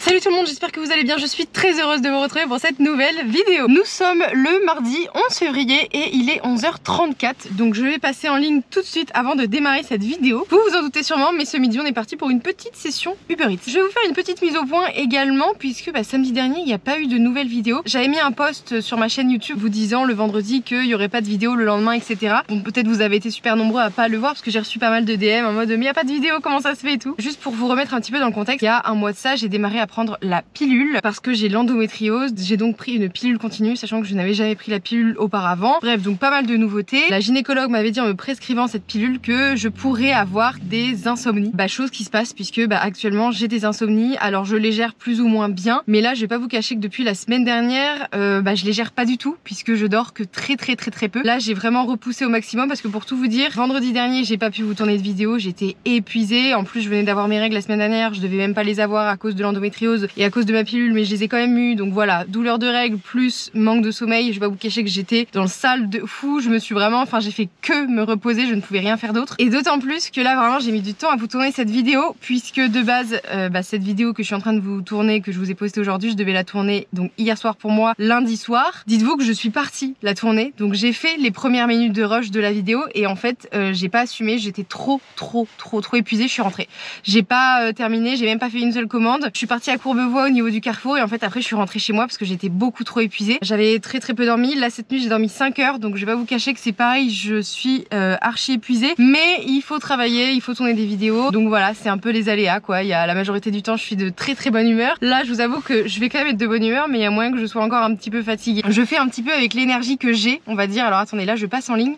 Salut tout le monde, j'espère que vous allez bien, je suis très heureuse de vous retrouver pour cette nouvelle vidéo. Nous sommes le mardi 11 février et il est 11h34, donc je vais passer en ligne tout de suite avant de démarrer cette vidéo. Vous vous en doutez sûrement, mais ce midi on est parti pour une petite session Uber Eats. Je vais vous faire une petite mise au point également, puisque samedi dernier il n'y a pas eu de nouvelles vidéos. J'avais mis un post sur ma chaîne YouTube vous disant le vendredi qu'il n'y aurait pas de vidéo le lendemain, etc. Bon, peut-être vous avez été super nombreux à pas le voir, parce que j'ai reçu pas mal de DM en mode mais il n'y a pas de vidéo, comment ça se fait et tout. Juste pour vous remettre un petit peu dans le contexte, il y a un mois de ça, j'ai démarré à prendre la pilule parce que j'ai l'endométriose. J'ai donc pris une pilule continue, sachant que je n'avais jamais pris la pilule auparavant. Bref, donc pas mal de nouveautés. La gynécologue m'avait dit en me prescrivant cette pilule que je pourrais avoir des insomnies. Chose qui se passe puisque actuellement j'ai des insomnies. Alors je les gère plus ou moins bien, mais là je vais pas vous cacher que depuis la semaine dernière, je les gère pas du tout puisque je dors que très peu. Là j'ai vraiment repoussé au maximum parce que pour tout vous dire, vendredi dernier j'ai pas pu vous tourner de vidéo, j'étais épuisée. En plus je venais d'avoir mes règles la semaine dernière, je devais même pas les avoir à cause de l'endométriose et à cause de ma pilule, mais je les ai quand même eu. Donc voilà, douleur de règles plus manque de sommeil. Je vais pas vous cacher que j'étais dans le sale de fou. Je me suis vraiment, j'ai fait que me reposer, je ne pouvais rien faire d'autre. Et d'autant plus que là vraiment j'ai mis du temps à vous tourner cette vidéo, puisque de base cette vidéo que je suis en train de vous tourner, que je vous ai postée aujourd'hui, je devais la tourner donc hier soir pour moi, lundi soir. Dites-vous que je suis partie la tourner, donc j'ai fait les premières minutes de rush de la vidéo et en fait j'ai pas assumé, j'étais trop épuisée. Je suis rentrée, j'ai pas terminé, j'ai même pas fait une seule commande. Je suis partie à Courbevoie au niveau du Carrefour et en fait après je suis rentrée chez moi parce que j'étais beaucoup trop épuisée. J'avais très peu dormi. Là cette nuit j'ai dormi 5 heures, donc je vais pas vous cacher que c'est pareil, je suis archi épuisée, mais il faut travailler, il faut tourner des vidéos, donc voilà, c'est un peu les aléas quoi. Il y a la majorité du temps je suis de très bonne humeur. Là je vous avoue que je vais quand même être de bonne humeur, mais il y a moyen que je sois encore un petit peu fatiguée. Je fais un petit peu avec l'énergie que j'ai, on va dire. Alors attendez, là je passe en ligne.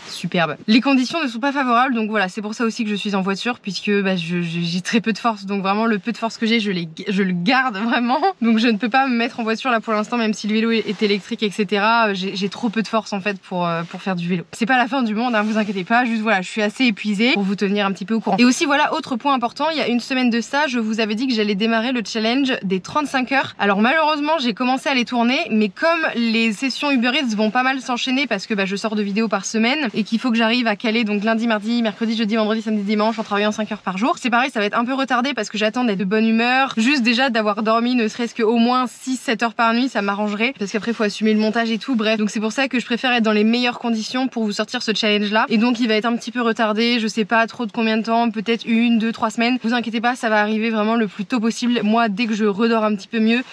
Superbe. Les conditions ne sont pas favorables, donc voilà, c'est pour ça aussi que je suis en voiture, puisque j'ai très peu de force, donc vraiment le peu de force que j'ai, je le garde vraiment. Donc je ne peux pas me mettre en voiture là pour l'instant, même si le vélo est électrique, etc. J'ai trop peu de force en fait pour faire du vélo. C'est pas la fin du monde, hein, vous inquiétez pas, juste voilà, je suis assez épuisée pour vous tenir un petit peu au courant. Et aussi voilà, autre point important, il y a une semaine de ça, je vous avais dit que j'allais démarrer le challenge des 35 heures. Alors malheureusement, j'ai commencé à les tourner, mais comme les sessions Uber Eats vont pas mal s'enchaîner, parce que je sors 2 vidéos par semaine, et qu'il faut que j'arrive à caler donc lundi, mardi, mercredi, jeudi, vendredi, samedi, dimanche en travaillant 5 heures par jour. C'est pareil, ça va être un peu retardé parce que j'attends d'être de bonne humeur. Juste déjà d'avoir dormi ne serait-ce qu'au moins 6-7 heures par nuit, ça m'arrangerait. Parce qu'après, il faut assumer le montage et tout. Bref, donc c'est pour ça que je préfère être dans les meilleures conditions pour vous sortir ce challenge là. Et donc il va être un petit peu retardé, je sais pas trop de combien de temps, peut-être 1, 2, 3 semaines. Vous inquiétez pas, ça va arriver vraiment le plus tôt possible. Moi, dès que je redors un petit peu mieux,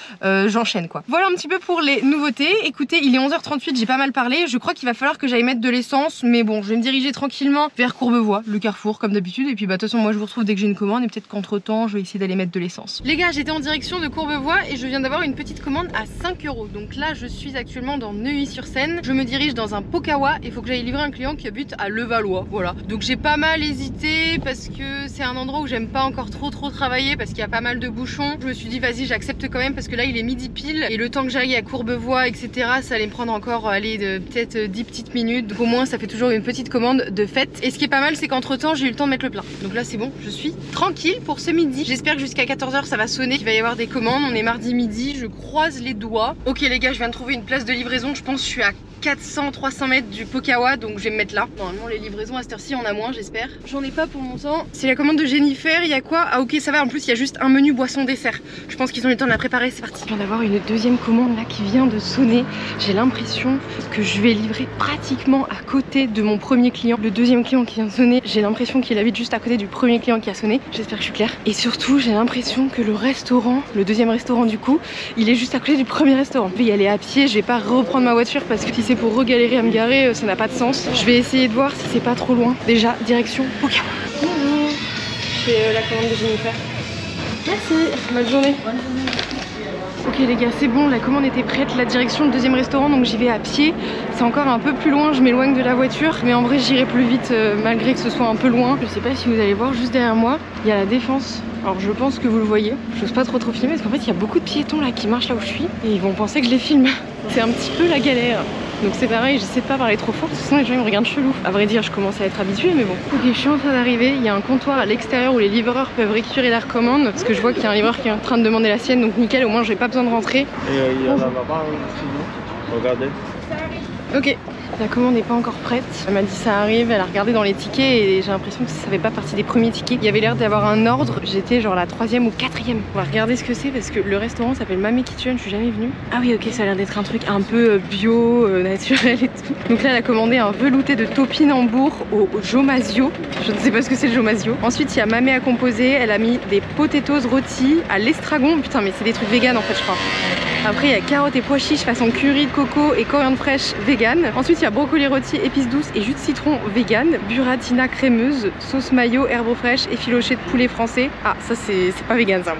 j'enchaîne quoi. Voilà un petit peu pour les nouveautés. Écoutez, il est 11h38, j'ai pas mal parlé. Je crois qu'il va falloir que j'aille mettre de l'essence, mais bon, je vais me diriger tranquillement vers Courbevoie, le Carrefour comme d'habitude, et puis de toute façon moi je vous retrouve dès que j'ai une commande, et peut-être qu'entre temps je vais essayer d'aller mettre de l'essence. Les gars, j'étais en direction de Courbevoie et je viens d'avoir une petite commande à 5 €. Donc là je suis actuellement dans Neuilly-sur-Seine, je me dirige dans un Pokawa et il faut que j'aille livrer un client qui habite à Levallois, voilà. Donc j'ai pas mal hésité parce que c'est un endroit où j'aime pas encore trop travailler parce qu'il y a pas mal de bouchons. Je me suis dit vas-y, j'accepte quand même parce que là il est midi pile et le temps que j'aille à Courbevoie, etc., ça allait me prendre encore peut-être 10 petites minutes, donc au moins ça fait toujours une petite commande de fête. Et ce qui est pas mal, c'est qu'entre temps j'ai eu le temps de mettre le plein, donc là c'est bon, je suis tranquille pour ce midi. J'espère que jusqu'à 14 h ça va sonner, qu'il va y avoir des commandes. On est mardi midi, je croise les doigts. Ok les gars, je viens de trouver une place de livraison, je pense que je suis à 400-300 mètres du Pokawa, donc je vais me mettre là. Normalement les livraisons à cette heure-ci, on a moins, j'espère. J'en ai pas pour mon temps. C'est la commande de Jennifer, il y a quoi? Ah ok, ça va, en plus il y a juste un menu boisson dessert. Je pense qu'ils ont eu le temps de la préparer, c'est parti. Je viens d'avoir une deuxième commande là qui vient de sonner. J'ai l'impression que je vais livrer pratiquement à côté de mon premier client. Le deuxième client qui vient de sonner, j'ai l'impression qu'il habite juste à côté du premier client qui a sonné. J'espère que je suis claire. Et surtout, j'ai l'impression que le restaurant, le deuxième restaurant du coup, il est juste à côté du premier restaurant. Je vais y aller à pied, je vais pas reprendre ma voiture parce que si c'est pour regalérer à me garer, ça n'a pas de sens. Je vais essayer de voir si c'est pas trop loin. Déjà, direction Pokawa. Bonjour. Je fais la commande de Jennifer. Merci. Bonne journée. Bonne journée. Ok les gars, c'est bon, la commande était prête, la direction, le deuxième restaurant, donc j'y vais à pied. C'est encore un peu plus loin, je m'éloigne de la voiture, mais en vrai j'irai plus vite malgré que ce soit un peu loin. Je sais pas si vous allez voir, juste derrière moi, il y a la Défense. Alors je pense que vous le voyez, j'ose pas trop filmer parce qu'en fait il y a beaucoup de piétons là qui marchent là où je suis et ils vont penser que je les filme. C'est un petit peu la galère. Donc c'est pareil, j'essaie de pas parler trop fort, sinon les gens ils me regardent chelou. À vrai dire, je commence à être habituée, mais bon. Ok, je suis en train d'arriver, il y a un comptoir à l'extérieur où les livreurs peuvent récupérer leurs commandes, parce que je vois qu'il y a un livreur qui est en train de demander la sienne, donc nickel, au moins j'ai pas besoin de rentrer. Et il y a là-bas sinon, regardez. Ok, La commande n'est pas encore prête. Elle m'a dit ça arrive, elle a regardé dans les tickets et j'ai l'impression que ça fait pas partie des premiers tickets. Il y avait l'air d'avoir un ordre, j'étais genre la 3e ou 4e. On va regarder ce que c'est parce que le restaurant s'appelle Mame Kitchen, je suis jamais venue. Ah oui ok, ça a l'air d'être un truc un peu bio, naturel et tout. Donc là elle a commandé un velouté de topinambour au Jomasio. Je ne sais pas ce que c'est le Jomasio. Ensuite il y a Mamé à composer, elle a mis des potatoes rôtis à l'estragon. Putain mais c'est des trucs vegan en fait je crois. Après il y a carottes et pois chiches façon curry de coco et coriandre fraîche vegan. Ensuite il y a brocoli rôti, épices douces et jus de citron vegan. Burrata crémeuse, sauce mayo, herbes fraîches, effiloché de poulet français. Ah ça c'est pas vegan ça.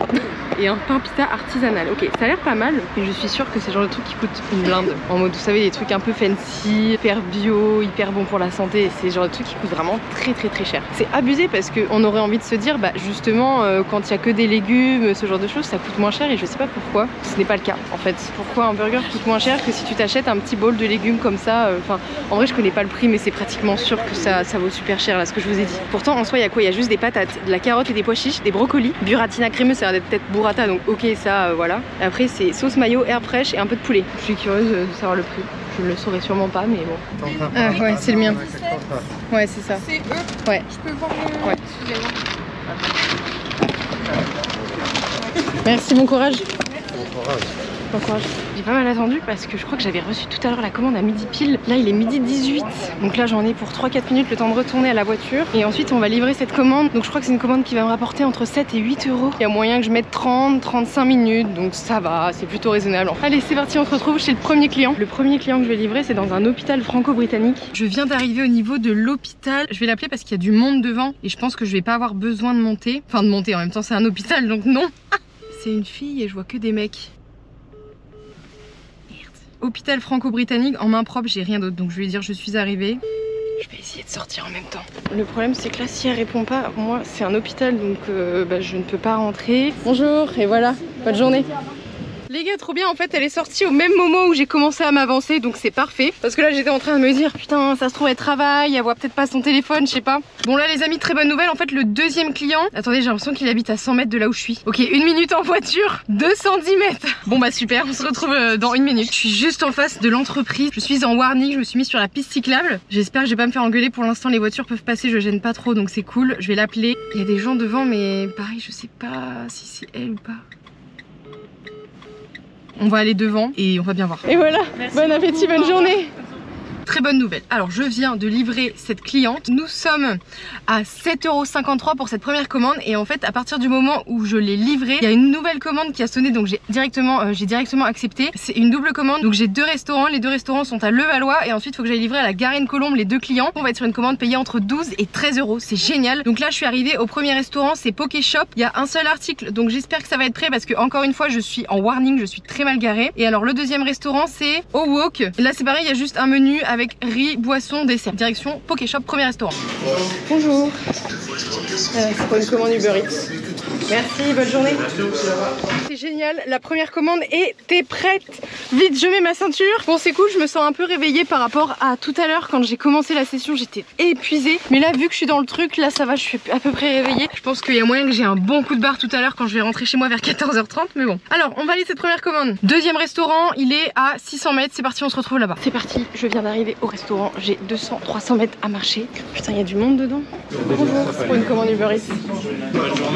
Et un pain pita artisanal. Ok, ça a l'air pas mal, mais je suis sûre que c'est le genre de truc qui coûte une blinde. En mode, vous savez, des trucs un peu fancy, hyper bio, hyper bon pour la santé. C'est le genre de truc qui coûte vraiment très cher. C'est abusé parce qu'on aurait envie de se dire, bah justement, quand il y a que des légumes, ce genre de choses, ça coûte moins cher et je sais pas pourquoi. Ce n'est pas le cas en fait. Pourquoi un burger coûte moins cher que si tu t'achètes un petit bol de légumes comme ça. Enfin, en vrai, je connais pas le prix, mais c'est pratiquement sûr que ça vaut super cher là, ce que je vous ai dit. Pourtant, en soi, il y a quoi? Il y a juste des patates, de la carotte et des pois chiches, des brocolis, burrata crémeuse, ça a l'air d'être peut-être burrata, donc ok, ça voilà. Après, c'est sauce mayo, herbes fraîches et un peu de poulet. Je suis curieuse de savoir le prix. Je ne le saurais sûrement pas, mais bon. Ah ouais, c'est le mien. Ouais, c'est ça. C'est eux? Ouais. Je peux voir le... Ouais. Merci, bon courage. Bon courage. Bon courage. J'ai pas mal attendu parce que je crois que j'avais reçu tout à l'heure la commande à midi pile. Là il est midi 18. Donc là j'en ai pour 3-4 minutes le temps de retourner à la voiture. Et ensuite on va livrer cette commande. Donc je crois que c'est une commande qui va me rapporter entre 7 et 8 euros. Il y a moyen que je mette 30-35 minutes. Donc ça va, c'est plutôt raisonnable. Allez c'est parti, on se retrouve chez le premier client. Le premier client que je vais livrer c'est dans un hôpital franco-britannique. Je viens d'arriver au niveau de l'hôpital. Je vais l'appeler parce qu'il y a du monde devant. Et je pense que je vais pas avoir besoin de monter. Enfin de monter en même temps c'est un hôpital donc non. C'est une fille et je vois que des mecs. Hôpital franco-britannique, en main propre, j'ai rien d'autre. Donc je vais lui dire je suis arrivée. Je vais essayer de sortir en même temps. Le problème c'est que là si elle répond pas, moi c'est un hôpital donc je ne peux pas rentrer. Bonjour et voilà, bonne journée. Les gars, trop bien, en fait elle est sortie au même moment où j'ai commencé à m'avancer, donc c'est parfait. Parce que là j'étais en train de me dire putain ça se trouve elle travaille, elle voit peut-être pas son téléphone, je sais pas. Bon là les amis, très bonne nouvelle, en fait le deuxième client, attendez j'ai l'impression qu'il habite à 100 mètres de là où je suis. Ok, 1 minute en voiture, 210 mètres. Bon bah super, on se retrouve dans 1 minute. Je suis juste en face de l'entreprise, je suis en warning, je me suis mise sur la piste cyclable. J'espère que je vais pas me faire engueuler, pour l'instant les voitures peuvent passer, je gêne pas trop donc c'est cool. Je vais l'appeler, il y a des gens devant mais pareil je sais pas si c'est elle ou pas. On va aller devant et on va bien voir. Et voilà, bon appétit, bonne journée. Très bonne nouvelle. Alors je viens de livrer cette cliente. Nous sommes à 7,53 € pour cette première commande. Et en fait à partir du moment où je l'ai livrée, il y a une nouvelle commande qui a sonné. Donc j'ai directement accepté. C'est une double commande. Donc j'ai 2 restaurants. Les 2 restaurants sont à Levallois. Et ensuite il faut que j'aille livrer à la Garenne-Colombes les 2 clients. On va être sur une commande payée entre 12 et 13 €. C'est génial. Donc là je suis arrivée au premier restaurant. C'est Poké Shop. Il y a un seul article. Donc j'espère que ça va être prêt parce que encore une fois je suis en warning. Je suis très mal garée. Et alors le deuxième restaurant c'est Au Wok. Là c'est pareil. Il y a juste un menu avec riz, boisson, dessert. Direction Poké Shop, premier restaurant. Bonjour. C'est pour une commande Uber Eats. Merci, bonne journée. C'est génial, la première commande était prête. Vite, je mets ma ceinture. Bon, c'est cool, je me sens un peu réveillée par rapport à tout à l'heure quand j'ai commencé la session. J'étais épuisée. Mais là, vu que je suis dans le truc, là ça va, je suis à peu près réveillée. Je pense qu'il y a moyen que j'ai un bon coup de barre tout à l'heure quand je vais rentrer chez moi vers 14h30. Mais bon. Alors, on valide cette première commande. Deuxième restaurant, il est à 600 mètres. C'est parti, on se retrouve là-bas. C'est parti, je viens d'arriver au restaurant. J'ai 200-300 mètres à marcher. Putain, il y a du monde dedans. Bonjour, pour une commande Uber Eats.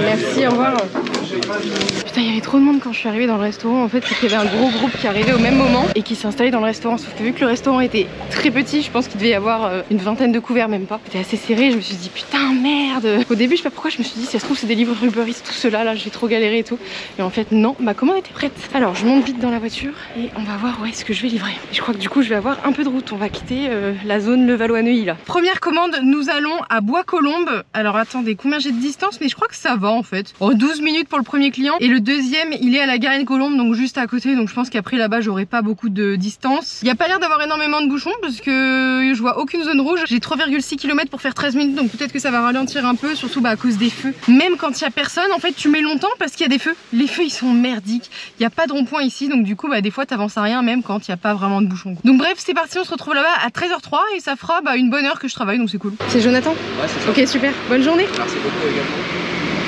Merci, au revoir. Putain, il y avait trop de monde quand je suis arrivée dans le restaurant. En fait, c'est qu'il y avait un gros groupe qui arrivait au même moment et qui s'est installé dans le restaurant. Sauf que vu que le restaurant était très petit, je pense qu'il devait y avoir une vingtaine de couverts, même pas. C'était assez serré. Je me suis dit putain, merde. Au début, je sais pas pourquoi, je me suis dit si ça se trouve, c'est des livreurs Uber Eats, tout cela là, j'ai trop galéré et tout. Et en fait, non, ma commande était prête. Alors, je monte vite dans la voiture et on va voir où est-ce que je vais livrer. Et je crois que du coup, je vais avoir un peu de route. On va quitter la zone Levallois-Neuilly là. Première commande, nous allons à Bois-Colombes. Alors, attendez, combien j'ai de distance? Mais je crois que ça va en fait. Oh, 12 minutes pour le premier client et le deuxième il est à la Garenne-Colombes, donc juste à côté, donc je pense qu'après là-bas j'aurai pas beaucoup de distance. Il n'y a pas l'air d'avoir énormément de bouchons parce que je vois aucune zone rouge. J'ai 3,6 km pour faire 13 minutes, donc peut-être que ça va ralentir un peu, surtout à cause des feux. Même quand il y a personne, en fait tu mets longtemps parce qu'il y a des feux. Les feux ils sont merdiques, il n'y a pas de rond-point ici, donc du coup des fois t'avances à rien même quand il n'y a pas vraiment de bouchons. Donc bref, c'est parti, on se retrouve là-bas à 13h03 et ça fera une bonne heure que je travaille, donc c'est cool. C'est Jonathan? Ouais, c'est ça. Ok, super, bonne journée. Merci beaucoup également.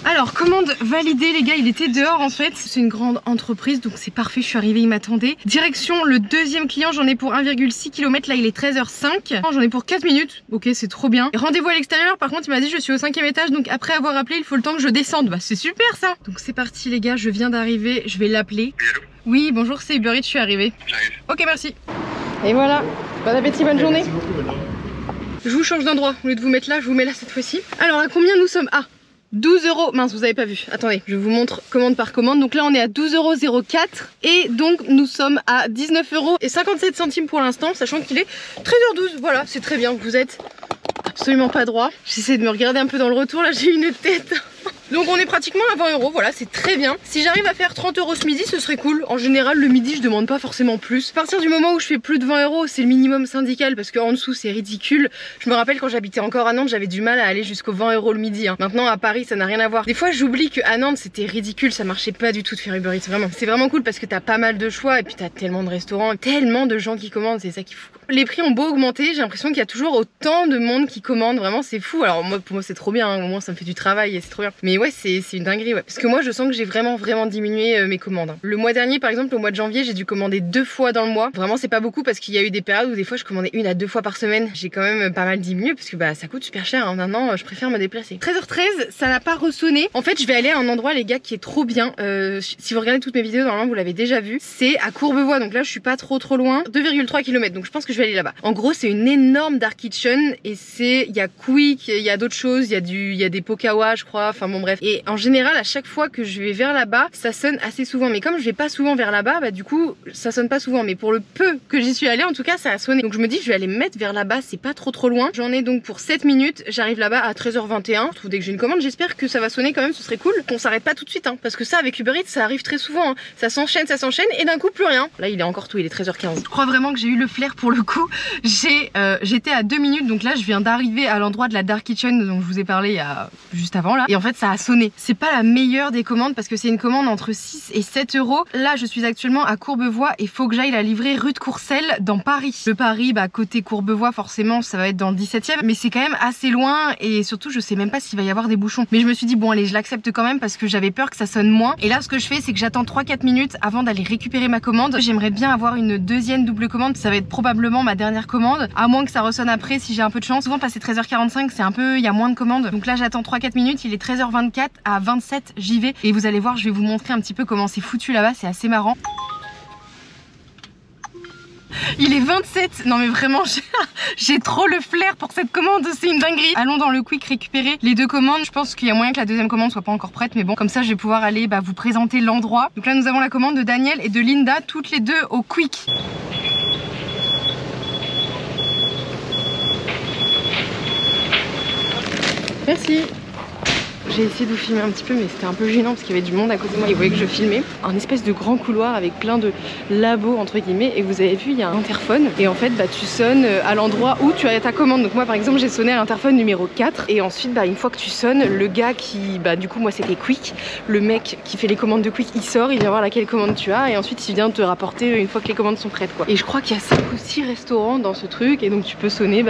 Alors commande validée les gars, il était dehors en fait. C'est une grande entreprise donc c'est parfait, je suis arrivée, il m'attendait. Direction le deuxième client, j'en ai pour 1,6 km, là il est 13h05. J'en ai pour 4 minutes, ok c'est trop bien. Rendez-vous à l'extérieur, par contre il m'a dit je suis au 5e étage donc après avoir appelé il faut le temps que je descende. Bah c'est super ça. Donc c'est parti les gars, je viens d'arriver, je vais l'appeler. Oui bonjour c'est Uber Eats, je suis arrivée. J'arrive. Ok merci. Et voilà, bon appétit, bonne journée. Merci beaucoup, bonne journée. Je vous change d'endroit, au lieu de vous mettre là, je vous mets là cette fois-ci. Alors à combien nous sommes? Ah 12 €, mince vous avez pas vu, attendez je vous montre commande par commande. Donc là on est à 12,04 € et donc nous sommes à 19,57 € pour l'instant, sachant qu'il est 13h12, voilà c'est très bien, vous êtes absolument pas droit. J'essaie de me regarder un peu dans le retour, là j'ai une tête. Donc on est pratiquement à 20 €, voilà c'est très bien. Si j'arrive à faire 30 € ce midi ce serait cool. En général le midi je demande pas forcément plus. À partir du moment où je fais plus de 20 € c'est le minimum syndical parce qu'en dessous c'est ridicule. Je me rappelle quand j'habitais encore à Nantes j'avais du mal à aller jusqu'aux 20 € le midi. Maintenant à Paris ça n'a rien à voir. Des fois j'oublie qu'à Nantes c'était ridicule, ça marchait pas du tout de faire Uber Eats vraiment. C'est vraiment cool parce que t'as pas mal de choix et puis t'as tellement de restaurants, tellement de gens qui commandent, c'est ça qui fout. Les prix ont beau augmenter, j'ai l'impression qu'il y a toujours autant de monde qui commande, vraiment c'est fou. Alors moi pour moi c'est trop bien, hein. Au moins ça me fait du travail et c'est trop bien. Mais ouais c'est une dinguerie ouais. Parce que moi je sens que j'ai vraiment diminué mes commandes. Hein. Le mois dernier par exemple, au mois de janvier, j'ai dû commander 2 fois dans le mois. Vraiment c'est pas beaucoup parce qu'il y a eu des périodes où des fois je commandais 1 à 2 fois par semaine. J'ai quand même pas mal diminué parce que bah ça coûte super cher. Hein. Maintenant je préfère me déplacer. 13h13, ça n'a pas ressonné. En fait je vais aller à un endroit les gars qui est trop bien. Si vous regardez toutes mes vidéos normalement vous l'avez déjà vu. C'est à Courbevoie donc là je suis pas trop loin. 2,3 km donc je pense que je vais aller là-bas. En gros c'est une énorme dark kitchen et il y a Quick, il y a d'autres choses, il y a des Pokawa je crois, enfin bon bref. Et en général à chaque fois que je vais vers là-bas ça sonne assez souvent, mais comme je vais pas souvent vers là-bas bah du coup ça sonne pas souvent, mais pour le peu que j'y suis allée en tout cas ça a sonné. Donc je me dis je vais aller me mettre vers là-bas, c'est pas trop loin. J'en ai donc pour 7 minutes, j'arrive là-bas à 13h21. Je trouve dès que j'ai une commande j'espère que ça va sonner quand même, ce serait cool qu'on s'arrête pas tout de suite hein, parce que ça avec Uber Eats ça arrive très souvent hein. Ça s'enchaîne et d'un coup plus rien. Là il est encore tout, il est 13h15. Je crois vraiment que j'ai eu le flair pour le coup. J'étais à 2 minutes donc là je viens d'arriver à l'endroit de la dark kitchen dont je vous ai parlé il y a juste avant là, et en fait ça a sonné. C'est pas la meilleure des commandes parce que c'est une commande entre 6 et 7 €. Là je suis actuellement à Courbevoie et faut que j'aille la livrer rue de Courcelles dans Paris. Le Paris bah côté Courbevoie forcément ça va être dans le 17e, mais c'est quand même assez loin et surtout je sais même pas s'il va y avoir des bouchons. Mais je me suis dit bon allez je l'accepte quand même parce que j'avais peur que ça sonne moins. Et là ce que je fais c'est que j'attends 3-4 minutes avant d'aller récupérer ma commande. J'aimerais bien avoir une deuxième double commande, ça va être probablement ma dernière commande, à moins que ça ressonne après si j'ai un peu de chance. Souvent passer 13h45 c'est un peu, il y a moins de commandes. Donc là j'attends 3-4 minutes, il est 13h24, à 27 j'y vais et vous allez voir je vais vous montrer un petit peu comment c'est foutu là-bas, c'est assez marrant. Il est 27, non mais vraiment j'ai trop le flair pour cette commande, c'est une dinguerie. Allons dans le Quick récupérer les 2 commandes. Je pense qu'il y a moyen que la deuxième commande soit pas encore prête, mais bon comme ça je vais pouvoir aller vous présenter l'endroit. Donc là nous avons la commande de Daniel et de Linda, toutes les deux au Quick. Merci. J'ai essayé de vous filmer un petit peu mais c'était un peu gênant parce qu'il y avait du monde à côté de moi, ils voyaient que je filmais. Un espèce de grand couloir avec plein de labos entre guillemets et vous avez vu il y a un interphone et en fait tu sonnes à l'endroit où tu as ta commande. Donc moi par exemple j'ai sonné à l'interphone numéro 4 et ensuite une fois que tu sonnes, le gars qui du coup moi c'était Quick, le mec qui fait les commandes de Quick il sort, il vient voir laquelle commande tu as et ensuite il vient te rapporter une fois que les commandes sont prêtes quoi. Et je crois qu'il y a 5 ou 6 restaurants dans ce truc et donc tu peux sonner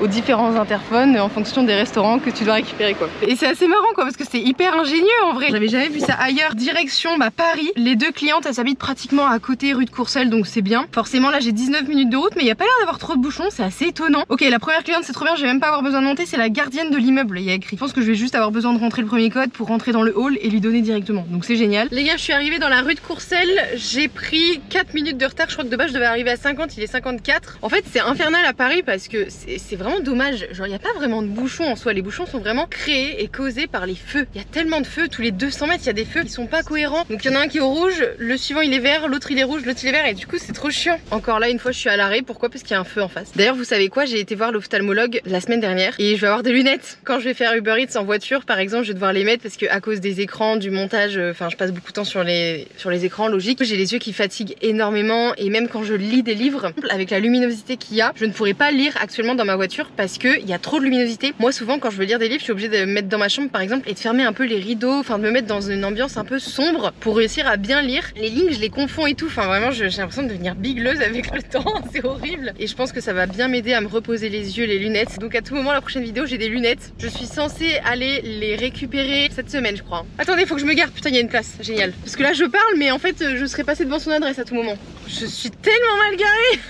aux différents interphones en fonction des restaurants que tu dois récupérer quoi. Et c'est assez marrant quoi parce que c'est hyper ingénieux en vrai. J'avais jamais vu ça ailleurs. Direction Paris. Les 2 clientes elles habitent pratiquement à côté rue de Courcelles donc c'est bien. Forcément là j'ai 19 minutes de route mais il n'y a pas l'air d'avoir trop de bouchons, c'est assez étonnant. Ok la première cliente c'est trop bien, je vais même pas avoir besoin de monter, c'est la gardienne de l'immeuble, il y a écrit. Je pense que je vais juste avoir besoin de rentrer le premier code pour rentrer dans le hall et lui donner directement. Donc c'est génial. Les gars je suis arrivée dans la rue de Courcelles, j'ai pris 4 minutes de retard, je crois que de base je devais arriver à 50, il est 54. En fait c'est infernal à Paris parce que c'est vraiment dommage, genre il n'y a pas vraiment de bouchons en soi, les bouchons sont vraiment créés et causés par les feux. Il y a tellement de feux, tous les 200 mètres il y a des feux qui sont pas cohérents. Donc il y en a un qui est au rouge, le suivant il est vert, l'autre il est rouge, l'autre il est vert et du coup c'est trop chiant. Encore là une fois je suis à l'arrêt, pourquoi? Parce qu'il y a un feu en face. D'ailleurs vous savez quoi, j'ai été voir l'ophtalmologue la semaine dernière et je vais avoir des lunettes. Quand je vais faire Uber Eats en voiture par exemple je vais devoir les mettre parce que à cause des écrans, du montage, enfin je passe beaucoup de temps sur les écrans, logique. J'ai les yeux qui fatiguent énormément et même quand je lis des livres, avec la luminosité qu'il y a, je ne pourrais pas lire actuellement dans ma voiture parce qu'il y a trop de luminosité. Moi souvent quand je veux lire des livres je suis obligée de me mettre dans ma chambre chambre par exemple et de fermer un peu les rideaux, enfin de me mettre dans une ambiance un peu sombre pour réussir à bien lire. Les lignes je les confonds et tout, enfin vraiment j'ai l'impression de devenir bigleuse avec le temps, c'est horrible. Et je pense que ça va bien m'aider à me reposer les yeux, les lunettes. Donc à tout moment la prochaine vidéo j'ai des lunettes. Je suis censée aller les récupérer cette semaine je crois. Attendez, faut que je me gare, putain il y a une place, génial. Parce que là je parle mais en fait je serais passée devant son adresse à tout moment. Je suis tellement mal garée.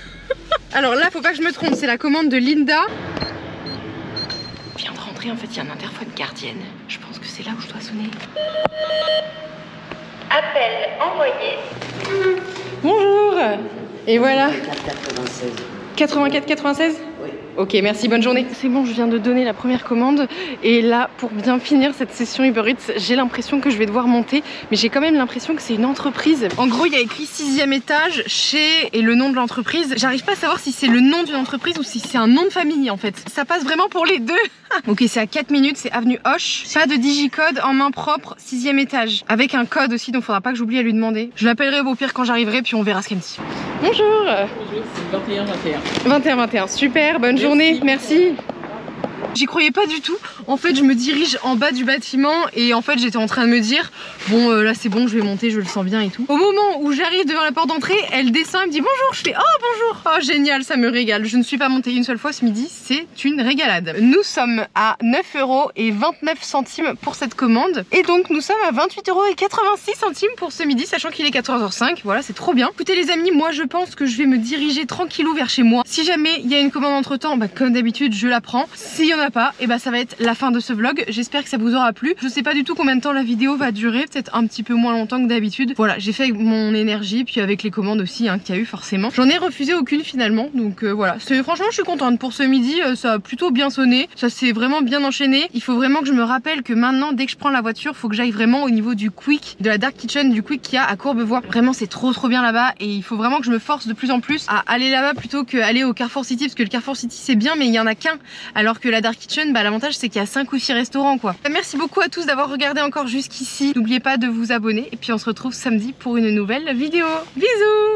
Alors là faut pas que je me trompe, c'est la commande de Linda. Je viens de rentrer, en fait il y a un interphone gardienne. Je pense que c'est là où je dois sonner. Appel envoyé. Bonjour. Et voilà. 84-96. Oui. Ok, merci, bonne journée. C'est bon, je viens de donner la première commande. Et là, pour bien finir cette session Uber Eats, j'ai l'impression que je vais devoir monter. Mais j'ai quand même l'impression que c'est une entreprise. En gros, il y a écrit 6e étage chez et le nom de l'entreprise. J'arrive pas à savoir si c'est le nom d'une entreprise ou si c'est un nom de famille en fait. Ça passe vraiment pour les deux. Ok, c'est à 4 minutes, c'est avenue Hoche. Pas de digicode en main propre, 6e étage. Avec un code aussi, donc faudra pas que j'oublie à lui demander. Je l'appellerai au pire quand j'arriverai, puis on verra ce qu'elle me dit. Bonjour. Bonjour, c'est 21-21. 21-21, super, bonne journée, merci. J'y croyais pas du tout. En fait, je me dirige en bas du bâtiment et en fait, j'étais en train de me dire bon, là c'est bon, je vais monter, je le sens bien et tout. Au moment où j'arrive devant la porte d'entrée, elle descend, elle me dit bonjour. Je fais oh bonjour. Oh génial, ça me régale. Je ne suis pas montée une seule fois ce midi, c'est une régalade. Nous sommes à 9,29 € pour cette commande et donc nous sommes à 28,86 € pour ce midi, sachant qu'il est 14h05. Voilà, c'est trop bien. Écoutez les amis, moi je pense que je vais me diriger tranquillou vers chez moi. Si jamais il y a une commande entre temps, bah, comme d'habitude, je la prends. S'il y en a pas, et bah ça va être la fin de ce vlog. J'espère que ça vous aura plu. Je sais pas du tout combien de temps la vidéo va durer, peut-être un petit peu moins longtemps que d'habitude. Voilà, j'ai fait avec mon énergie, puis avec les commandes aussi qu'il y a eu forcément. J'en ai refusé aucune finalement, donc voilà. Franchement, je suis contente pour ce midi, ça a plutôt bien sonné, ça s'est vraiment bien enchaîné. Il faut vraiment que je me rappelle que maintenant, dès que je prends la voiture, faut que j'aille vraiment au niveau du Quick, de la Dark Kitchen, du Quick qu'il y a à Courbevoie. Vraiment, c'est trop bien là-bas et il faut vraiment que je me force de plus en plus à aller là-bas plutôt qu'aller au Carrefour City, parce que le Carrefour City c'est bien, mais il y en a qu'un, alors que la Dark Kitchen, bah l'avantage c'est qu'il y a 5 ou 6 restaurants quoi. Merci beaucoup à tous d'avoir regardé encore jusqu'ici. N'oubliez pas de vous abonner et puis on se retrouve samedi pour une nouvelle vidéo. Bisous!